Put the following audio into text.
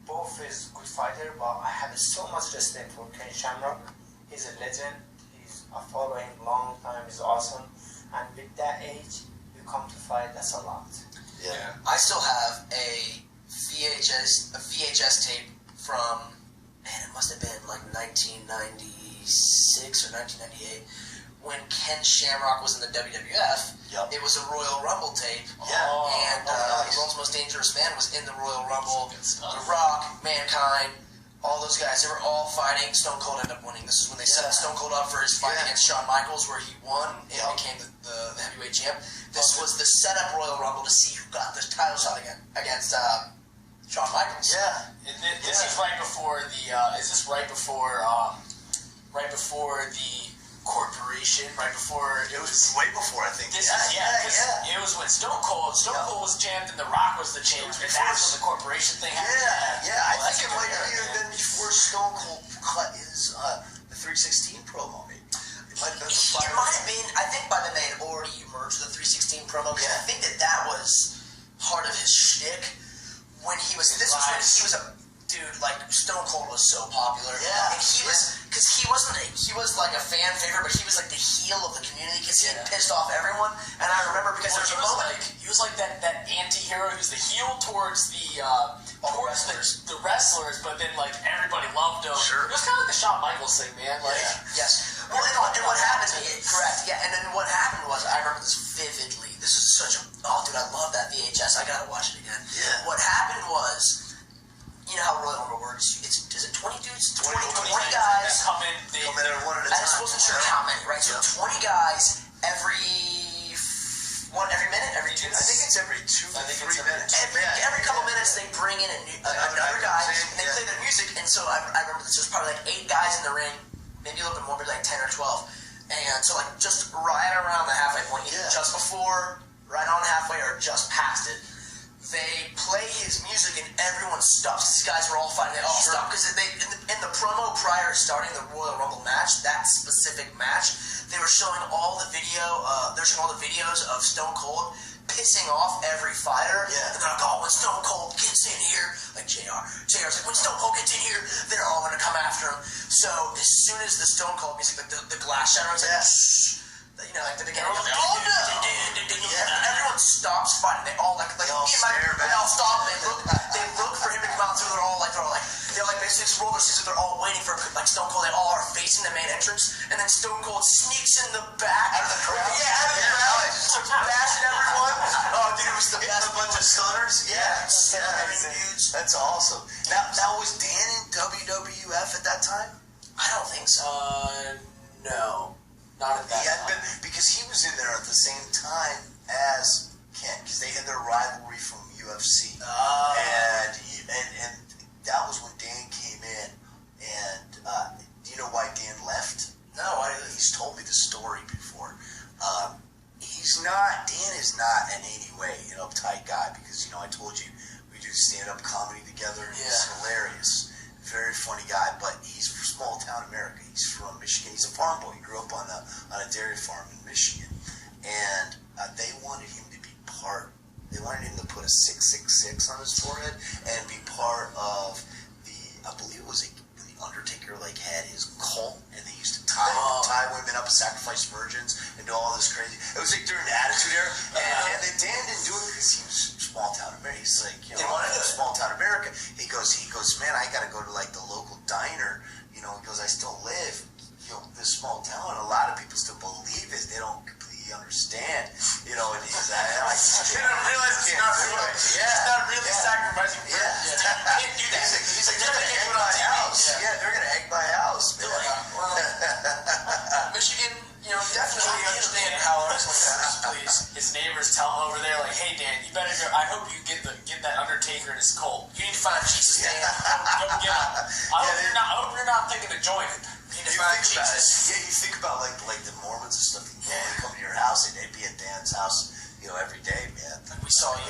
both is good fighter, but I have so much respect for Ken Shamrock. He's a legend. He's a following long time. He's awesome. And with that age, you come to fight. That's a lot. Yeah. I still have a VHS tape from, man, it must have been like 1996 or 1998 when Ken Shamrock was in the WWF. Yep. It was a Royal Rumble tape. Yeah. And the World's Most Dangerous Man was in the Royal Rumble. The Rock, Mankind, all those guys, they were all fighting. Stone Cold ended up winning. This is when they set Stone Cold up for his fight against Shawn Michaels, where he won and became the heavyweight champ. This was the setup Royal Rumble to see who got the title shot against Shawn Michaels. Yeah. This is right before the. Is this right before the corporation? Right before it was way before, I think. It was when Stone Cold was champ and The Rock was the champ. And that's when the corporation thing happened. I think it might have even been before Stone Cold cut his the 316 promo. Maybe it might have been. It might have been. I think by then they had already emerged the 316 promo. I think that was part of his shtick when he was. This was when he was a. Dude, like, Stone Cold was so popular. Yeah. And he was, because he was like a fan favorite, but he was like the heel of the community because he had pissed off everyone. And I remember because there was a moment. He was like that anti-hero who's the heel towards the wrestlers, but then like everybody loved him. Sure. It was kind of like the Shawn Michaels thing, man. Like, yes. Well, and what happened, correct, yeah, and then what happened was, I remember this vividly. This is such a, oh, dude, I love that VHS. I gotta watch it again. Yeah. What happened was, you know how Royal Rumble works. Is it 20 dudes? 20 guys come in at one at a time. I just wasn't sure how many, right? So 20 guys every minute, every 2 minutes. I think it's every 2 to 3 minutes. Every couple minutes they bring in another guy and they play their music. And so I remember this was probably like 8 guys in the ring, maybe a little bit more, maybe like 10 or 12. And so like just right around the halfway point, either just before, right on halfway, or just past it. They play his music and everyone stops. These guys were all fighting. They all stopped because in the promo prior to starting the Royal Rumble match, that specific match, they were showing all the video. They're showing all the videos of Stone Cold pissing off every fighter. Yeah. And they're like, oh, when Stone Cold gets in here, like JR's like, when Stone Cold gets in here, they're all gonna come after him. So as soon as the Stone Cold music, like the glass shattering, like, shh. You know, like the beginning, oh no! Everyone stops fighting. They all they all stop. They look for him to come out. So they're basically just roll their sleeves. They're all waiting for like Stone Cold. They all are facing the main entrance, and then Stone Cold sneaks in the back out of the crowd. Out of the crowd, starts bashing everyone. Oh, dude, it was the best. A bunch of stunners. Dudes. That's awesome. Now was Dan in WWF at that time? I don't think so. No. Not at that time. Because he was in there at the same time as Ken, because they had their rivalry from UFC. And that was when Dan came in. And do you know why Dan left? No, He's told me the story before. Dan is not in any way an uptight guy, because, I told you, we do stand-up comedy together, and he's hilarious. Very funny guy, but he's from small town America. He's from Michigan. He's a farm boy. He grew up on a dairy farm in Michigan, and they wanted him to be part. They wanted him to put a 666 on his forehead and be part of I believe it was when the Undertaker had his cult, and they used to tie women up, sacrifice virgins, and do all this crazy. It was like during the Attitude Era, and then Dan didn't do it because he was small town America. He's like, small town America. He goes, man, I gotta go to the local diner. He goes, I still live, this small town. A lot of people still believe it. They don't completely understand, and he's like, I didn't realize it's not really, sacrificing. You can't do that. He's like, they're gonna egg my house. They're gonna egg my house. Michigan, definitely understand how his neighbors tell him over there, like, hey Dan, you better go. I hope you get that Undertaker in his cult. You need to find Jesus, Dan. Go get him. I hope you're not thinking of joining. You think about it. Yeah, you think about like the Mormons and stuff. They come to your house and they'd be at Dan's house, every day, man. Like we saw you.